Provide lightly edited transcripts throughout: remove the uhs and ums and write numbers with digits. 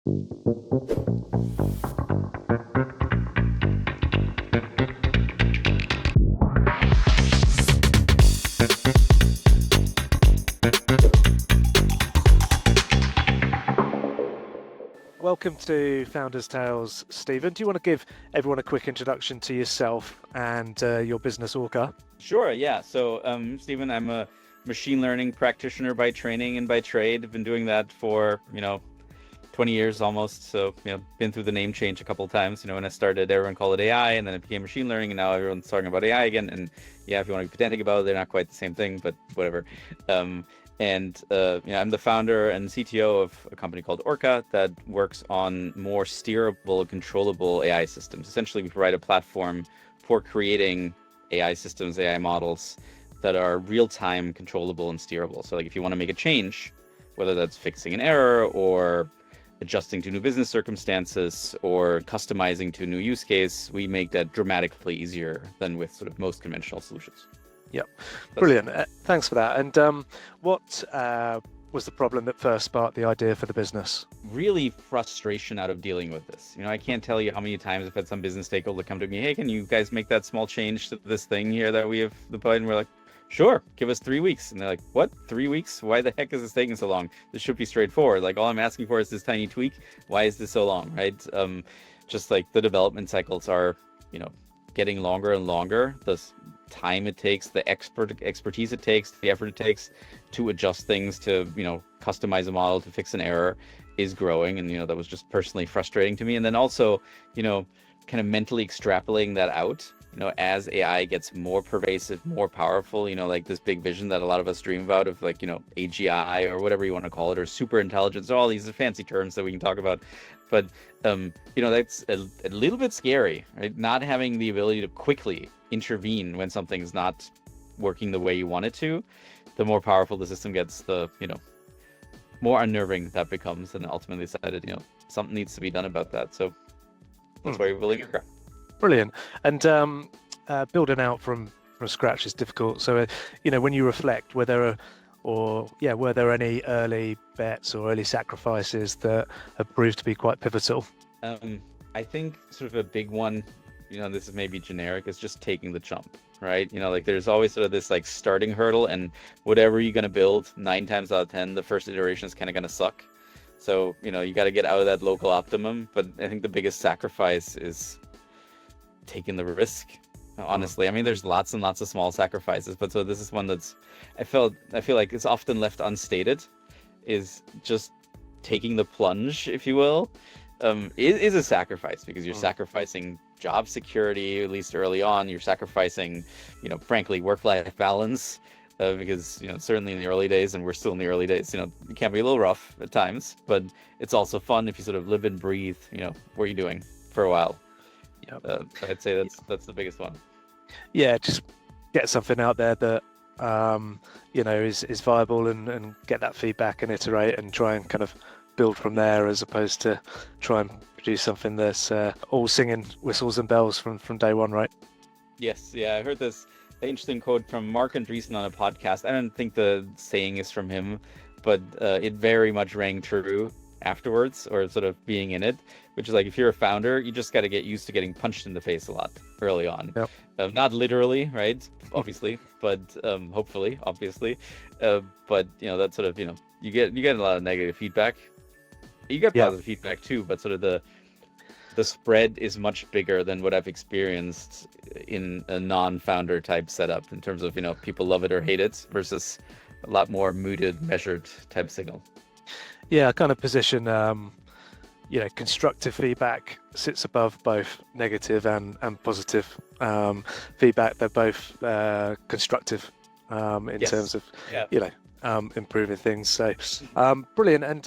Welcome to Founders Tales, Stephen. Do you want to give everyone a quick introduction to yourself and your business, Orca? Sure, yeah. So, Stephen, I'm a machine learning practitioner by training and by trade. I've been doing that for, 20 years almost. So, been through the name change a couple of times. When I started, everyone called it AI, and then it became machine learning, and now everyone's talking about AI again. And yeah, if you want to be pedantic about it, they're not quite the same thing, but whatever. I'm the founder and CTO of a company called Orca that works on more steerable, controllable AI systems. Essentially, we provide a platform for creating AI systems, AI models that are real-time controllable and steerable. So like if you want to make a change, whether that's fixing an error or adjusting to new business circumstances or customizing to a new use case, we make that dramatically easier than with sort of most conventional solutions. Yep. Brilliant. Thanks for that. And what was the problem that first sparked the idea for the business? Really frustration out of dealing with this. I can't tell you how many times I've had some business stakeholder come to me, hey, can you guys make that small change to this thing here that we have deployed? And we're like, sure, give us 3 weeks. And they're like, what? 3 weeks? Why the heck is this taking so long? This should be straightforward. Like all I'm asking for is this tiny tweak. Why is this so long, right? Just like the development cycles are, getting longer and longer. The time it takes, the expertise it takes, the effort it takes to adjust things, to customize a model, to fix an error is growing. And that was just personally frustrating to me. And then also kind of mentally extrapolating that out, as AI gets more pervasive, more powerful, like this big vision that a lot of us dream about of like AGI or whatever you want to call it, or super intelligence, all these fancy terms that we can talk about. But that's a little bit scary, right? Not having the ability to quickly intervene when something's not working the way you want it to. The more powerful the system gets, the more unnerving that becomes, and ultimately decided something needs to be done about that. So that's why we're building Orca. Brilliant. And building out from scratch is difficult. So when you reflect, were there any early bets or early sacrifices that have proved to be quite pivotal? I think sort of a big one, this is maybe generic, is just taking the jump, right? Like there's always sort of this like starting hurdle, and whatever you're going to build 9 times out of 10, the first iteration is kind of going to suck. So, you got to get out of that local optimum. But I think the biggest sacrifice is taking the risk. Honestly, I mean, there's lots and lots of small sacrifices, but so this is one that's, I feel like it's often left unstated, is just taking the plunge, if you will. Is a sacrifice, because you're sacrificing job security, at least early on. You're sacrificing, frankly, work-life balance, because, certainly in the early days, and we're still in the early days, it can be a little rough at times, but it's also fun if you sort of live and breathe, what are you doing for a while? Yep. I'd say that's the biggest one. Yeah, just get something out there that is viable, and get that feedback and iterate and try and kind of build from there, as opposed to try and produce something that's all singing whistles and bells from day one, right? Yes, yeah, I heard this interesting quote from Mark Andreessen on a podcast. I don't think the saying is from him, but it very much rang true afterwards, or sort of being in it, which is like, if you're a founder, you just got to get used to getting punched in the face a lot early on. Yep. Not literally, right? Obviously, but hopefully, obviously. But that sort of, you get a lot of negative feedback. You get positive feedback too, but sort of the spread is much bigger than what I've experienced in a non-founder type setup, in terms of, people love it or hate it, versus a lot more muted, measured type signal. Yeah, I kind of position, constructive feedback sits above both negative and positive feedback. They're both constructive in terms of, improving things. So brilliant. And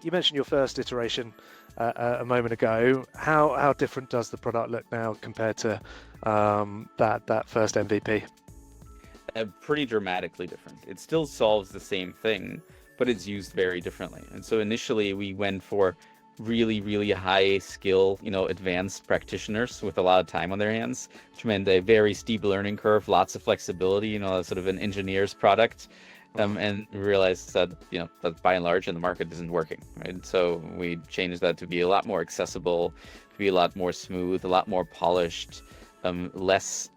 you mentioned your first iteration a moment ago. How different does the product look now compared to that first MVP? Pretty dramatically different. It still solves the same thing, but it's used very differently. And so initially we went for really, really high skill, advanced practitioners with a lot of time on their hands, which meant a very steep learning curve, lots of flexibility, sort of an engineer's product. and realized that that by and large in the market isn't working, right? So we changed that to be a lot more accessible, to be a lot more smooth, a lot more polished, less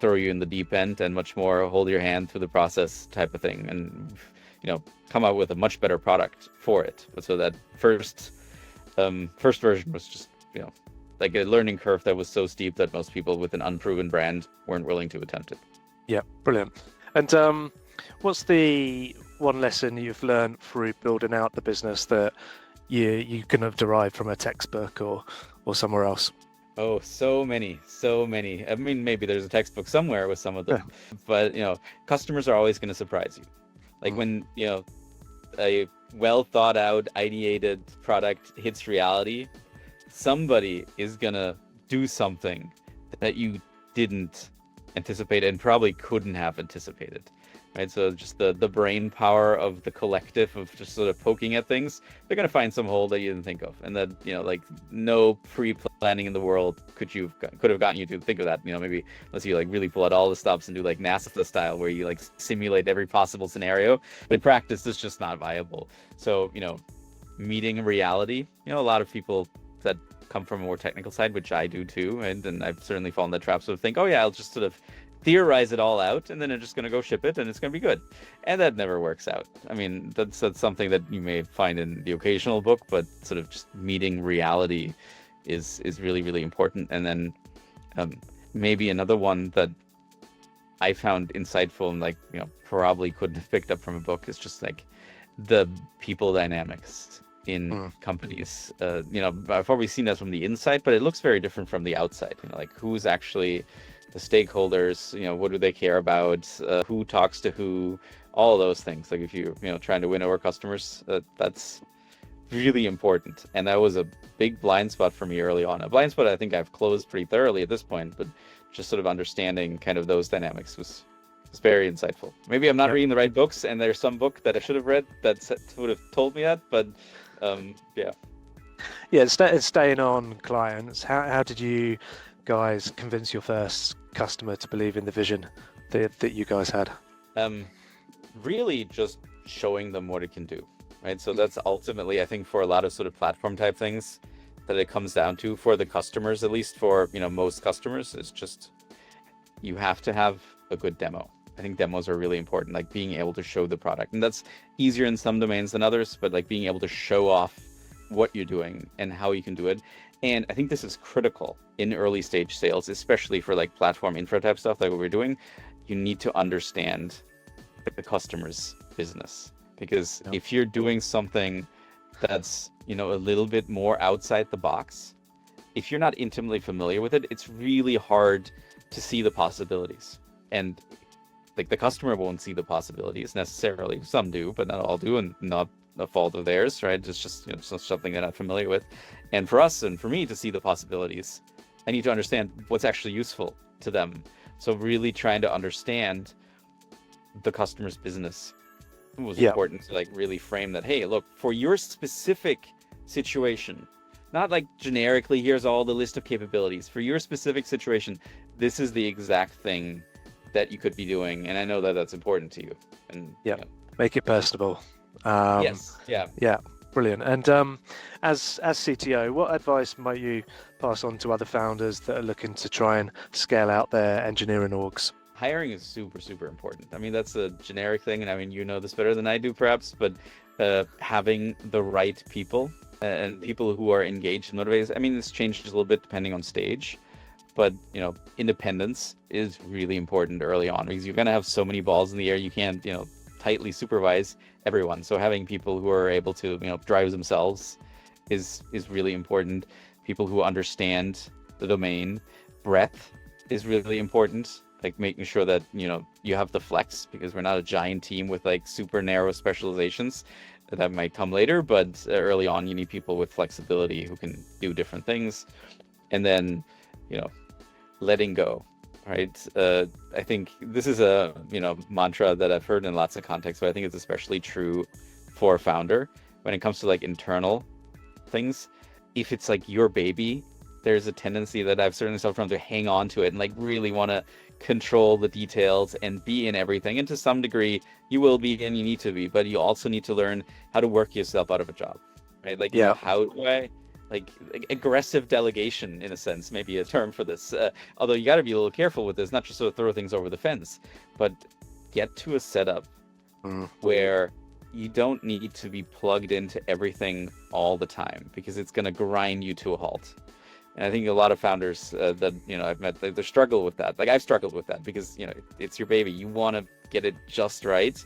throw you in the deep end, and much more hold your hand through the process type of thing, and come out with a much better product for it. But so that first version was just like a learning curve that was so steep that most people with an unproven brand weren't willing to attempt it. Yeah, brilliant. And what's the one lesson you've learned through building out the business that you can have derived from a textbook or somewhere else? Oh, so many. I mean, maybe there's a textbook somewhere with some of them, but customers are always going to surprise you. Like when a well thought out, ideated product hits reality, somebody is going to do something that you didn't anticipate and probably couldn't have anticipated, right? So just the brain power of the collective of just sort of poking at things, they're going to find some hole that you didn't think of, and that like no pre-planning in the world could have gotten you to think of that. Maybe unless you like really pull out all the stops and do like NASA style where you like simulate every possible scenario, but in practice it's just not viable. So meeting reality, a lot of people that come from a more technical side, which I do too, and I've certainly fallen in the trap of think, oh yeah, I'll just sort of theorize it all out and then I'm just going to go ship it and it's going to be good, and that never works out. I mean, that's something that you may find in the occasional book, but sort of just meeting reality is really, really important. And then maybe another one that I found insightful and like probably couldn't have picked up from a book is just like the people dynamics in companies. I've always seen that from the inside, but it looks very different from the outside. Like who's actually the stakeholders, what do they care about, who talks to who, all of those things. Like if you're trying to win over customers, that's really important. And that was a big blind spot for me early on, a blind spot I think I've closed pretty thoroughly at this point, but just sort of understanding kind of those dynamics was very insightful. Maybe I'm not reading the right books, and there's some book that I should have read that would have told me that, but staying on clients, how did you guys convince your first customer to believe in the vision that you guys had? Really just showing them what it can do, right? So that's ultimately, I think, for a lot of sort of platform type things that it comes down to for the customers, at least for most customers, is just you have to have a good demo. I think demos are really important, like being able to show the product, and that's easier in some domains than others, but like being able to show off what you're doing and how you can do it. And I think this is critical in early stage sales, especially for like platform infra type stuff like what we're doing. You need to understand the customer's business, because if you're doing something that's a little bit more outside the box, if you're not intimately familiar with it, it's really hard to see the possibilities. And like the customer won't see the possibilities necessarily. Some do, but not all do, and not a fault of theirs, right? It's just something they're not familiar with. And for us and for me to see the possibilities, I need to understand what's actually useful to them. So really trying to understand the customer's business was important to like really frame that, hey, look, for your specific situation, not like generically, here's all the list of capabilities. For your specific situation, this is the exact thing that you could be doing, and I know that that's important to you. And make it personable. Brilliant. And as CTO, what advice might you pass on to other founders that are looking to try and scale out their engineering orgs? Hiring is super, super important. I mean, that's a generic thing, and I mean, this better than I do perhaps, but having the right people and people who are engaged and motivated. I mean, this changes a little bit depending on stage, but independence is really important early on, because you're going to have so many balls in the air. You can't tightly supervise everyone. So having people who are able to drive themselves is really important. People who understand the domain. Breadth is really important, like making sure that you have the flex, because we're not a giant team with like super narrow specializations. That might come later, but early on you need people with flexibility who can do different things. And then letting go, right? I think this is a mantra that I've heard in lots of contexts, but I think it's especially true for a founder when it comes to like internal things. If it's like your baby, there's a tendency that I've certainly felt to hang on to it and like really want to control the details and be in everything. And to some degree, you will be and you need to be, but you also need to learn how to work yourself out of a job, right? Like, you know, how do I like aggressive delegation, in a sense, maybe a term for this. Although you got to be a little careful with this, not just sort of throw things over the fence, but get to a setup where you don't need to be plugged into everything all the time, because it's going to grind you to a halt. And I think a lot of founders that, you know, I've met, they struggle with that. Like, I've struggled with that because, you know, it's your baby. You want to get it just right,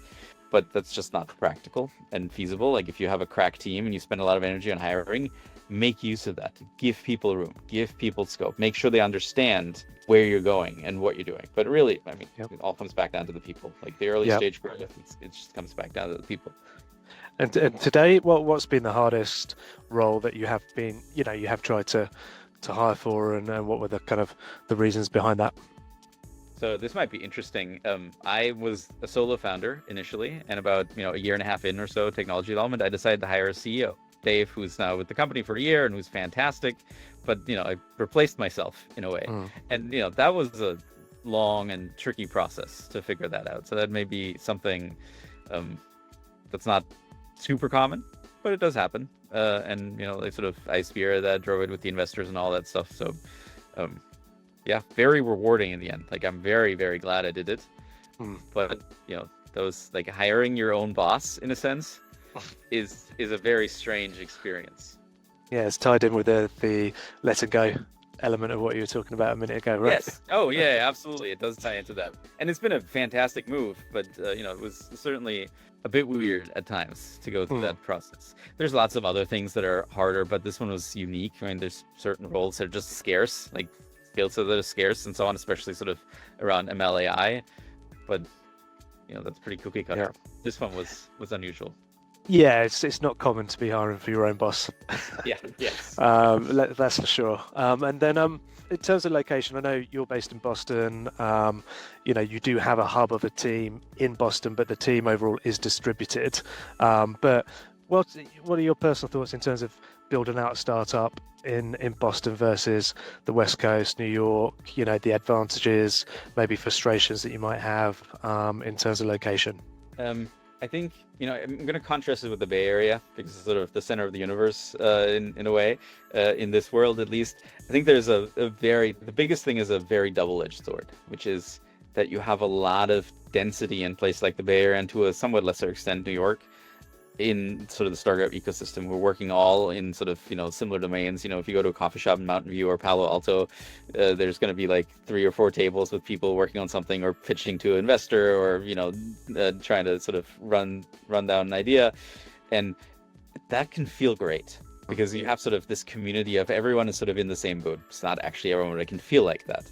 but that's just not practical and feasible. Like, if you have a crack team and you spend a lot of energy on hiring, make use of that. Give people room, give people scope, make sure they understand where you're going and what you're doing. But really, I mean, it all comes back down to the people. Like, the early stage growth, it just comes back down to the people. And today, what's been the hardest role that you have been, you know, you have tried to hire for, and what were the kind of the reasons behind that? So this might be interesting. I was a solo founder initially, and about, you know, a year and a half in or so technology development, I decided to hire a CEO, Dave, who's now with the company for a year and who's fantastic. But, you know, I replaced myself in a way. And, you know, that was a long and tricky process to figure that out. So that may be something that's not super common, but it does happen. And, you know, like sort of I spearheaded that, drove it with the investors and all that stuff. So, yeah, very rewarding in the end. Like, I'm very, very glad I did it. But, you know, those, like, hiring your own boss, in a sense, is a very strange experience. Yeah, it's tied in with the letting go element of what you were talking about a minute ago, right? Yes. Oh, yeah, absolutely. It does tie into that. And it's been a fantastic move, but, you know, it was certainly a bit weird at times to go through that process. There's lots of other things that are harder, but this one was unique. I mean, there's certain roles that are just scarce, like skill sets that are scarce and so on, especially sort of around ML/AI. But, you know, that's pretty cookie cutter. Yeah. This one was unusual. Yeah, it's not common to be hiring for your own boss. Yes. That's for sure. And then in terms of location, I know you're based in Boston. You know, you do have a hub of a team in Boston, but the team overall is distributed. But what are your personal thoughts in terms of building out a startup in Boston versus the West Coast, New York? You know, the advantages, maybe frustrations that you might have in terms of location. I think, you know, I'm going to contrast it with the Bay Area because it's sort of the center of the universe in a way, in this world at least. I think there's the biggest thing is a very double-edged sword, which is that you have a lot of density in places like the Bay Area, and to a somewhat lesser extent New York, in sort of the startup ecosystem. We're working all in sort of, you know, similar domains. You know, if you go to a coffee shop in Mountain View or Palo Alto, there's going to be like 3 or 4 tables with people working on something or pitching to an investor, or, you know, trying to sort of run down an idea. And that can feel great because you have sort of this community of everyone is sort of in the same boat. It's not actually everyone, but it can feel like that.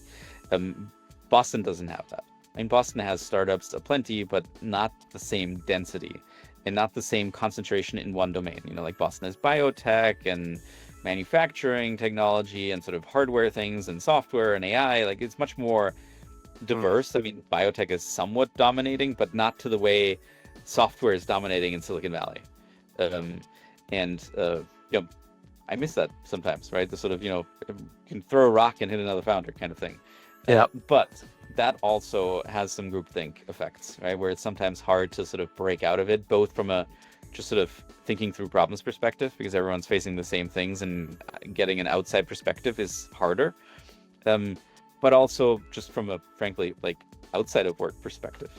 Boston doesn't have that. I mean, Boston has startups aplenty, but not the same density and not the same concentration in one domain. You know, like Boston has biotech and manufacturing technology and sort of hardware things and software and AI. Like, it's much more diverse. I mean, biotech is somewhat dominating, but not to the way software is dominating in Silicon Valley. You know, I miss that sometimes, right? The sort of, you know, you can throw a rock and hit another founder kind of thing. Yeah. But that also has some groupthink effects, right? Where it's sometimes hard to sort of break out of it, both from a just sort of thinking through problems perspective, because everyone's facing the same things and getting an outside perspective is harder. But also just from a, frankly, like outside of work perspective.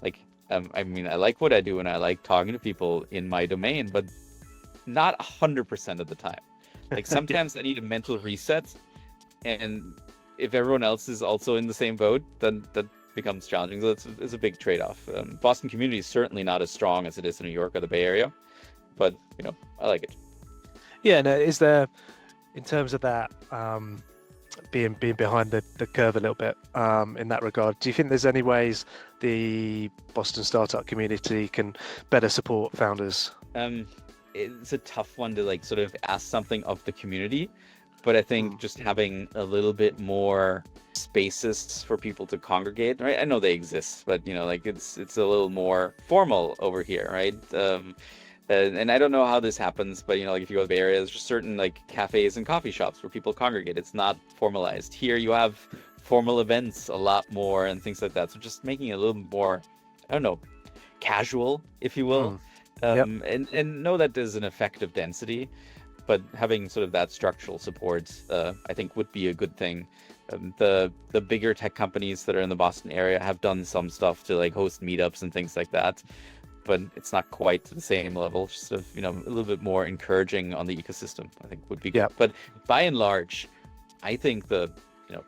Like, I mean, I like what I do and I like talking to people in my domain, but not 100% of the time. Like, sometimes I need a mental reset, and if everyone else is also in the same boat, then that becomes challenging. So it's a big trade-off. Boston community is certainly not as strong as it is in New York or the Bay Area, but, you know, I like it. Yeah, no, is there, in terms of that, being behind the curve a little bit in that regard, do you think there's any ways the Boston startup community can better support founders? It's a tough one to like sort of ask something of the community. But I think just having a little bit more spaces for people to congregate, right? I know they exist, but, you know, like it's a little more formal over here, right? And I don't know how this happens, but like if you go to the Bay Area, there's just certain like cafes and coffee shops where people congregate. It's not formalized. Here you have formal events a lot more and things like that. So just making it a little more, I don't know, casual, if you will. Yep. And know that there's an effect of density, but having sort of that structural support, I think would be a good thing. The bigger tech companies that are in the Boston area have done some stuff to like host meetups and things like that, but it's not quite to the same level. Just sort of, a little bit more encouraging on the ecosystem, I think would be good. Yep. But by and large, I think the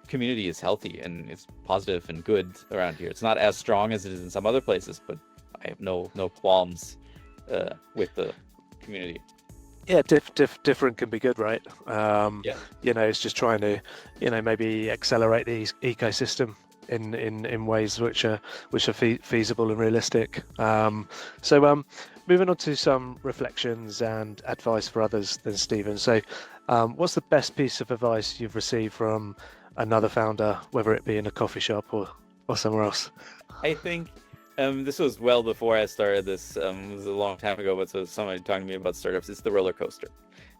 community is healthy and it's positive and good around here. It's not as strong as it is in some other places, but I have no qualms with the community. Yeah, different can be good, right? Yeah. It's just trying to, maybe accelerate the ecosystem in ways which are feasible and realistic. So moving on to some reflections and advice for others then, Stephen. So what's the best piece of advice you've received from another founder, whether it be in a coffee shop or somewhere else? I think this was well before I started this. It was a long time ago, but so somebody talking to me about startups. It's the roller coaster.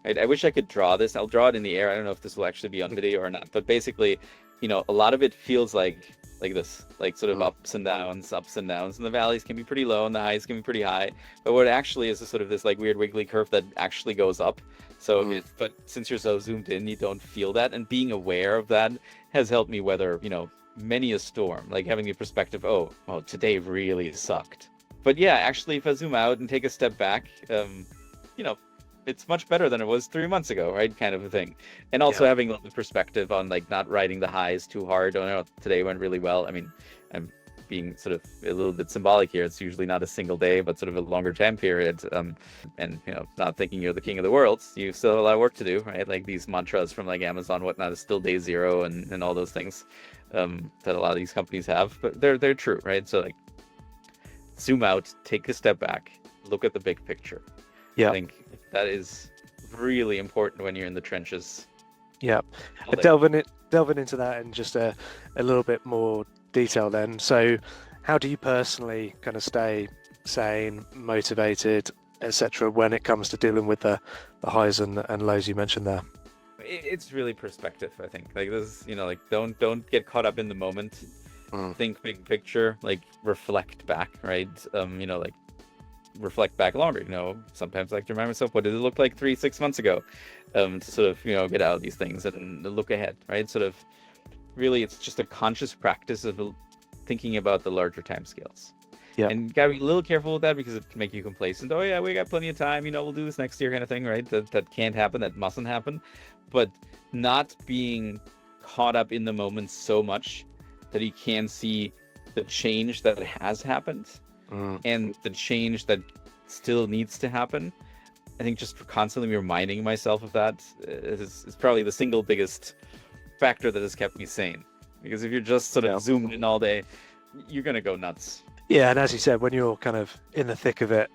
Right? I wish I could draw this. I'll draw it in the air. I don't know if this will actually be on video or not, but basically, a lot of it feels like this, like sort of ups and downs, and the valleys can be pretty low and the highs can be pretty high. But what actually is sort of this like weird wiggly curve that actually goes up. So, but since you're so zoomed in, you don't feel that, and being aware of that has helped me weather, many a storm, like having the perspective, oh, today really sucked. But yeah, actually, if I zoom out and take a step back, it's much better than it was 3 months ago, right? Kind of a thing. And also having a little bit of perspective on like not riding the highs too hard. Oh no, today went really well. I mean, I'm being sort of a little bit symbolic here. It's usually not a single day, but sort of a longer time period. And not thinking you're the king of the world. You still have a lot of work to do, right? Like these mantras from like Amazon, whatnot, is still day zero and all those things that a lot of these companies have, but they're true, right? So like zoom out, take a step back, look at the big picture. I think that is really important when you're in the trenches. Delving into that in just a little bit more detail then. So how do you personally kind of stay sane, motivated, etc. when it comes to dealing with the highs and lows you mentioned there? It's really perspective, I think. Like this, like don't get caught up in the moment. Think big picture, like reflect back, right? Like reflect back longer. Sometimes I like to remind myself, what did it look like 3-6 months ago? To sort of, get out of these things and look ahead, right? Sort of really it's just a conscious practice of thinking about the larger timescales. And you gotta be a little careful with that because it can make you complacent. Oh yeah, we got plenty of time, we'll do this next year kind of thing, right? That can't happen, that mustn't happen. But not being caught up in the moment so much that you can see the change that has happened and the change that still needs to happen. I think just constantly reminding myself of that is probably the single biggest factor that has kept me sane. Because if you're just sort of zoomed in all day, you're going to go nuts. Yeah, and as you said, when you're kind of in the thick of it,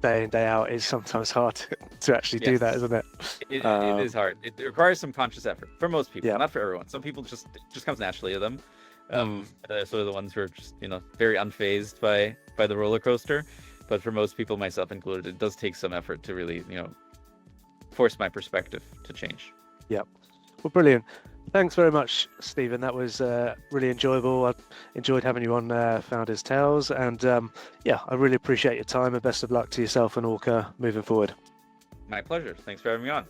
day in, day out, it's sometimes hard to actually do that, isn't it? It is hard. It requires some conscious effort for most people, not for everyone. Some people it just comes naturally to them. Sort of the ones who are just very unfazed by the roller coaster. But for most people, myself included, it does take some effort to really force my perspective to change. Well, brilliant. Thanks very much, Stephen. That was really enjoyable. I enjoyed having you on Founders Tales, and I really appreciate your time, and best of luck to yourself and Orca moving forward. My pleasure. Thanks for having me on.